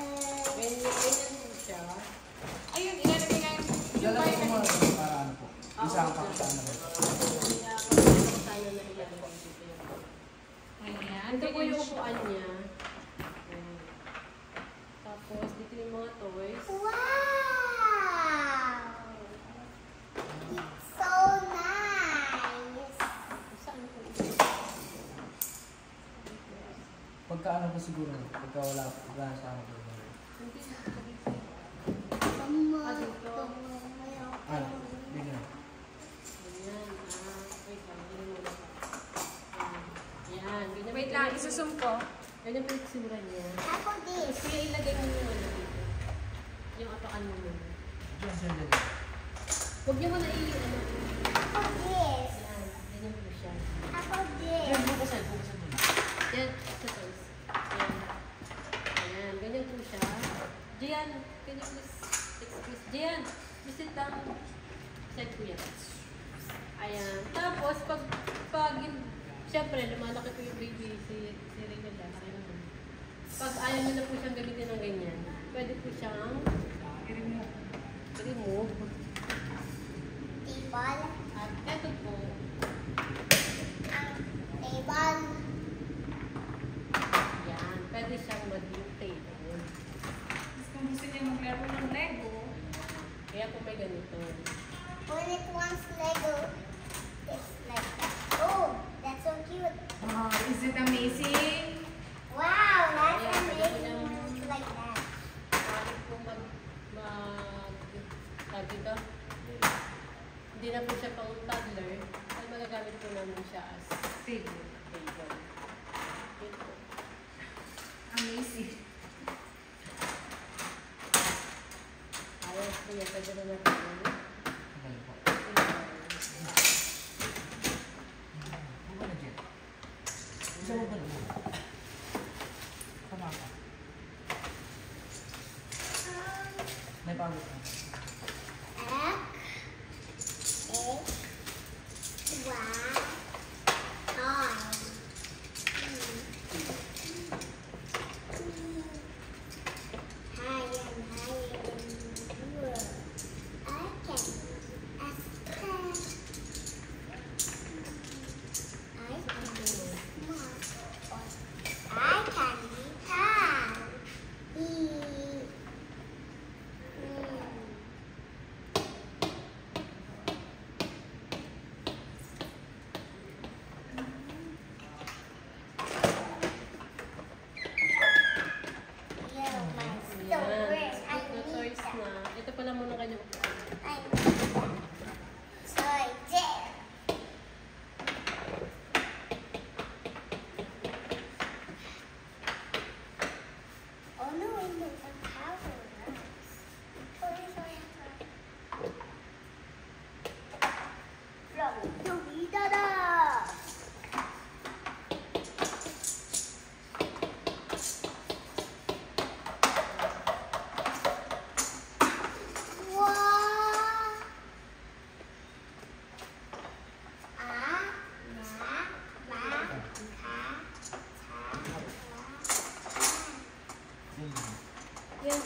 Ganyan po siya. Ayun, ilalagay nga yung Lalagay ko muna vitamin. para ano po. Isa ang pakisama na rin. Kaya sana na ilalagay dito yan. Ayan. Ito po ganyan yung siya. upuan niya. Ayan. Tapos dito yung mga toys. Wow! It's so nice. Saan po ito? Pagka ano po siguro, pagka wala sa ano po. Hindi. Mama, Ah, dito. Ano, bigyan. Ayan. Wait lang. Ganyan muna pa. Ayan. Ganyan Wait po lang, yung- isusum ko. Ganyan po yung tsura niya. Ako Tapos this. kaya ilagay mo yung ano dito. Yung apakan mo muna. Diyan siya dyan. Huwag niyo muna ano. Ako this. Ayan. Ganyan po siya. Ako this. Diyan, bukasan mo. Yan. Sa toys. Ayan. Ayan. Ganyan po siya. Diyan. Can you please fix Diyan, visit lang. Set ko yan. Ayan. Tapos, siyempre, lumalaki po yung baby, si Raymond lang. Pag ayaw nyo na po siyang gamitin ng ganyan, pwede po siyang i-remove. Table. At eto po, Table. yan, pwede siyang maging table. Tapos kung gusto niya maglaro ng Lego, Kaya po may ganito. When it wants Lego, it's like that. Oh, that's so cute. wow, is it amazing? Wow, that's Yeah, amazing. It's like that. Bakit po tawag dito? Hindi na po siya pang toddler, ay magagamit po namin siya as Table. table. Yun po. Amazing. Ayos po yan, pwede na natin. Magaling po. Ano ba na dyan? Isa mo ba na? Tama ka. May pagod ka. Ito pala muna kanyang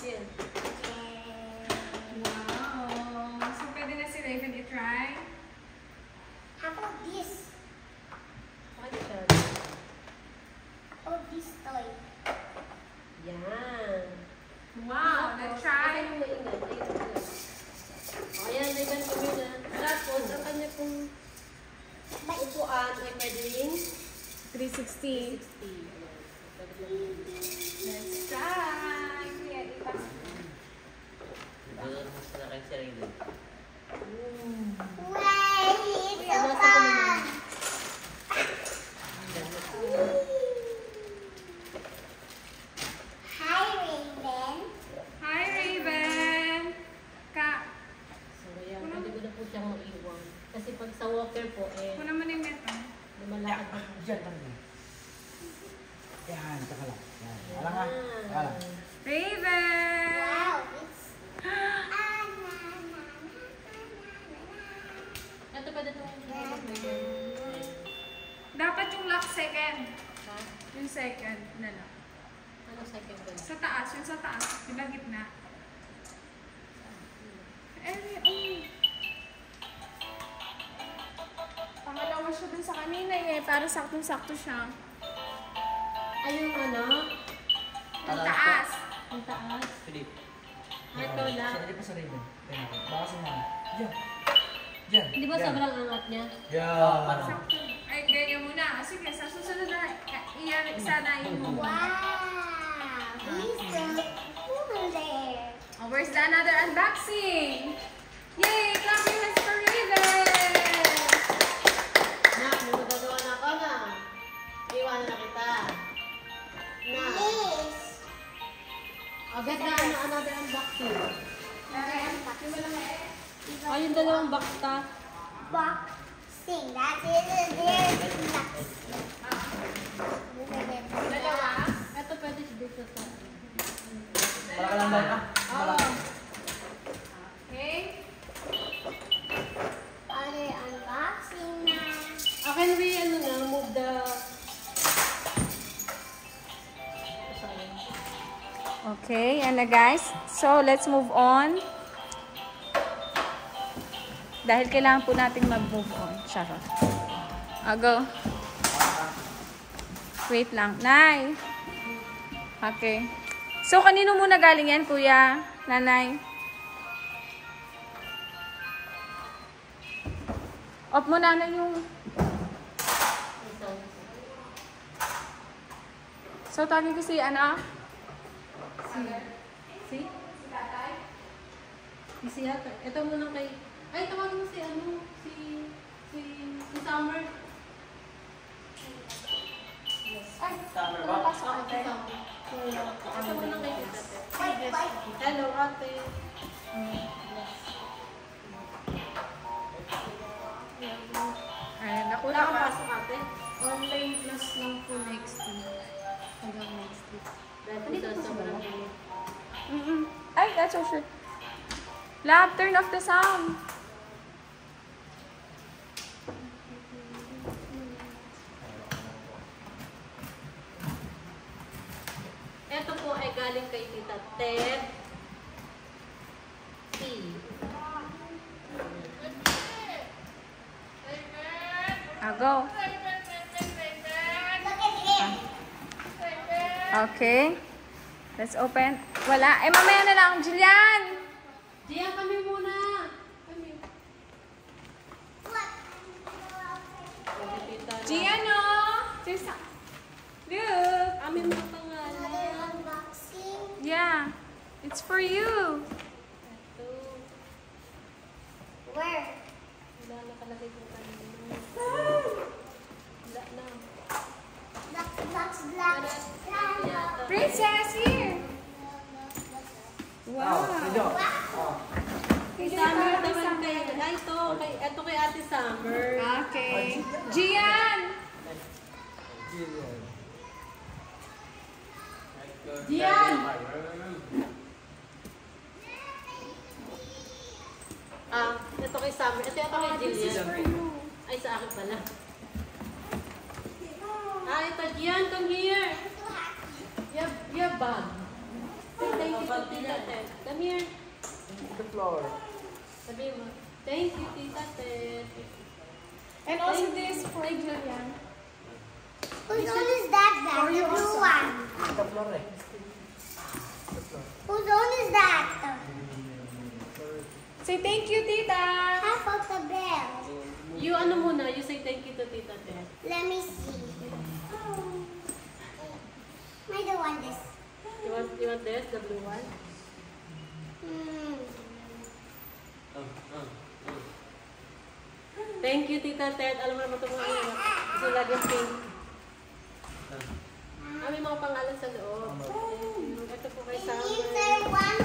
yan. Wow. So, pwede na si Raven i-try? How about this? Ano siya? Oh, this toy. Yan. Wow, let's try. Ito yung maingat. Ayan, may ganito kami na. Tapos, ang kanya pong upuan ay pwede rin 360. 60. Let's try. Kuya, ipasok. Doon mo sila kay si Raymond. Wow, it's so fun. Hi, Raven. Hi, Raven. So, ayan, pwede ko na po siyang maiwan. Kasi pag sa walker po, Kunan mo na yung neto. lumalakad pa po. Diyan, parang. Yan, taka lang. Yan. Wala nga. Wala lang. Raven! Wow, it's Ito pwede itong Dapat yung lock second. Ha? Yung second na lock. Ano second ba? Sa taas, yung sa taas. Di ba gitna? Pangalawa siya dun sa kanina eh. Para saktong-sakto siya. Ay, yung ano? Yung taas. Ang taas. Philip. Ito lang. Sandali pa sa Raven. Tingnan ko. Baka sa mga. Diyan. Diyan. Di ba Diyan. sobrang angat niya? Yan. Sakto. Ay, ganyan muna. Sige, sa susunod na. Iyan, isanayin mo. wow. He's so cool there. Oh, where's the another unboxing? Yay! Clap your hands for Raven! Nak, may magagawa na ako na. Iwanan na kita. Na. Yes. Agad na another unboxing. Boxing. Ay, yung dalawang box ta. Boxing. That is a very box. Dalawa? Ito pwede siya dito sa... Wala ka lang ba? Oo. Okay, yan na guys. So, let's move on. Dahil kailangan po natin mag-move on. Charot. Go. Wait lang. Nay. Okay. So, kanino muna galing yan, kuya? Nanay? Off mo na yung... So, tawagin ko si ano? Si? Si Yata. Ito muna kay... Ay, tawagin mo si ano? Si Summer. Ay, Summer ba? pasok ate. Ito muna kay Ate. Hello, ate. Ayan, Wala nakula kang ka. pasok, ate? Online class lang po next week. Hanggang next week. Dahil sa sobrang init. Ay, that's so sure. Lab, turn off the sound. Ito po ay galing kay Tita Ted. T. Go. Look at him. Okay. Let's open. Wala. Eh, mamaya na lang. Jillian! Diyan kami muna. Kami. Look. Kami, Tita. Gian, no? There's a... Look. Amin mga pangalan. Another unboxing. Yeah. It's for you. Ito. Where? Wala nakalagay kung kanino. Wala na. Blocks. Princess, here. Wow. Medyo. Kay Summer Ate naman kay... Ay, ito kay Ate Summer. Okay. Gian! Diyan! Ito kay Summer. Ito kay This is for Jillian. you. Ay, sa akin pala. Ito, Gian, come here. Your bag. Say thank you to Tita Ted. Come here. The floor. Sabi mo, thank you, Tita Ted. And also this for Jillian. Whose own is that bag? The blue one. The floor eh. Whose own is that? Say thank you, Tita. Half of the bell. You ano muna, you say thank you to Tita Ted. Let me see. I don't want this. You want this, the blue one? Hmm. Thank you, Tita Ted. Alam mo naman ito mga anak. Gusto lagi pink. May mga pangalan sa loob. Ito po kay It means Summer. I want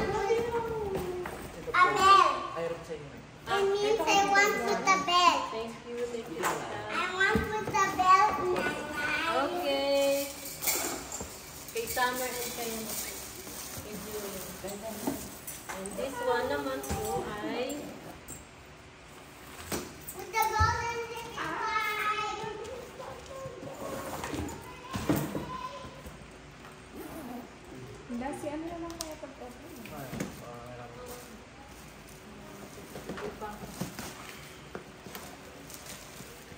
a bell. Ayun sa inyo. It means I want with the bell. Thank you, Tita. I want with the bell. Nana. Okay. Kay Summer and kay Julian. And this one naman po ay With the golden eye. Dasi, ano naman kaya pag-open?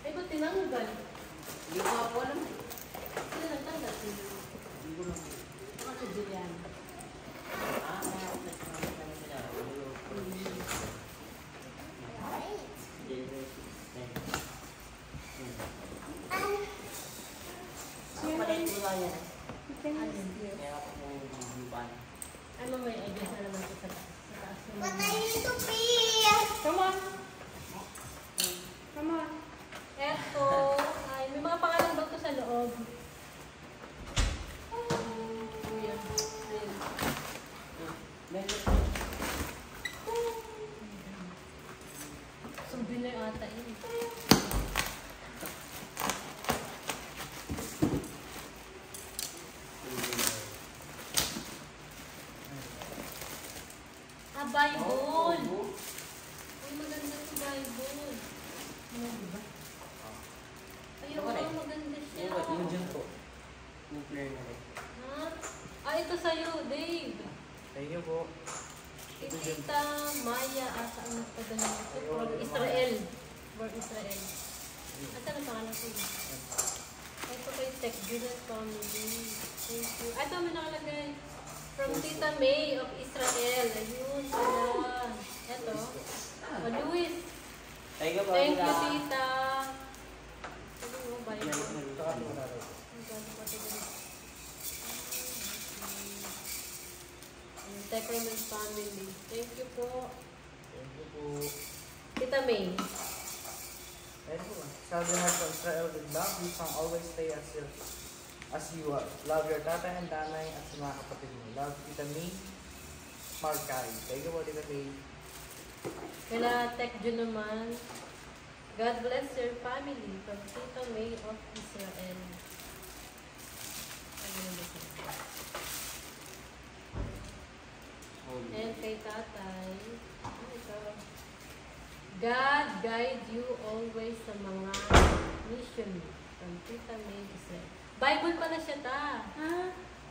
ay ba't tinanggal? Hindi ko nga po alam eh. Sino nagtanggal? Baka si Julian. Ano may idea na naman ito sa taas? But I need to pee. Come on. Come on. Eto, ay may mga pangalan ba ito sa loob? Kuya, souvenir ata yun. Bible! Ay, maganda ito Bible. Ano, diba? Ayun, maganda siya. Yung dyan po. Yung player na rin. Ha? Ito sa'yo, Dave. Thank you po. Si Tita Maya, asa ang nagpadala nito? From Israel. From Israel. Asa ang pangalan ko yun? Ay, ito kay Tech Juliet Family. Thank you. Ay, ito may nakalagay. From Tita May of Israel. Ayun, pala. Ito. Luis. Thank you po. Thank you, Tita. Ano mo, bayan ko? Techroman Family. Thank you po. Thank you po. Tita May. Ayun po. Sabi nga po, Israel with love, you can always stay as you are. Love your tatay and nanay at sa mga kapatid mo. Love Tita May Markay. Thank you po, Tita May. Kaya Tech Jun naman. God bless your family from Tita May of Israel. And kay tatay. Ano ito? God guide you always sa mga mission from Tita May Israel. Bible pa na siya ta.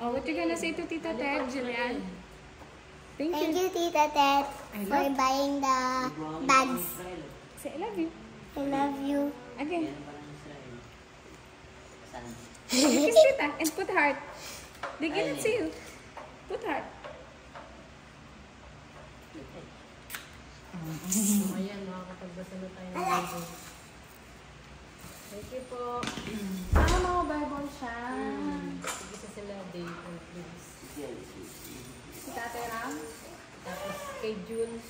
Oh, what you gonna say to Tita Ted, Julian? Thank Thank you. you, Tita Ted, I for love- buying the bags. Say, I love you. I love you. Again. Yan pa ng Israel. Saan? Kiss Tita and put heart. They give it to you. Put heart. Ayan, makakapagbasa na tayo ng Bible. Thank you po. Mga Bible siya. Isa sila day and please. Si Tatay Ram. Tapos kay June.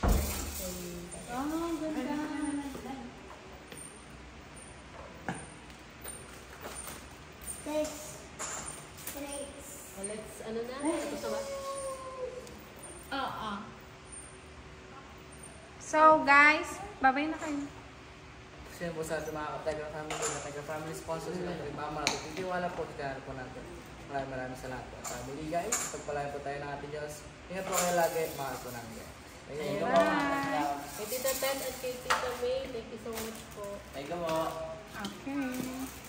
Kay Oh, ganda. This. Grapes. let's, ano na? Tapos na ba? Oo. So, guys, babay na kayo. Kasi po sa ating mga taga-family na taga-family sponsor sila. Mama natin. Titiwala po sa po natin. Maraming salamat po. Family guys, pagpalain po tayo ng ating Diyos. Ingat po kayo lagi. Mahal po namin. Thank you po. Kay Tita Ted at kay Tita May, thank you so much po. Thank you po. Okay.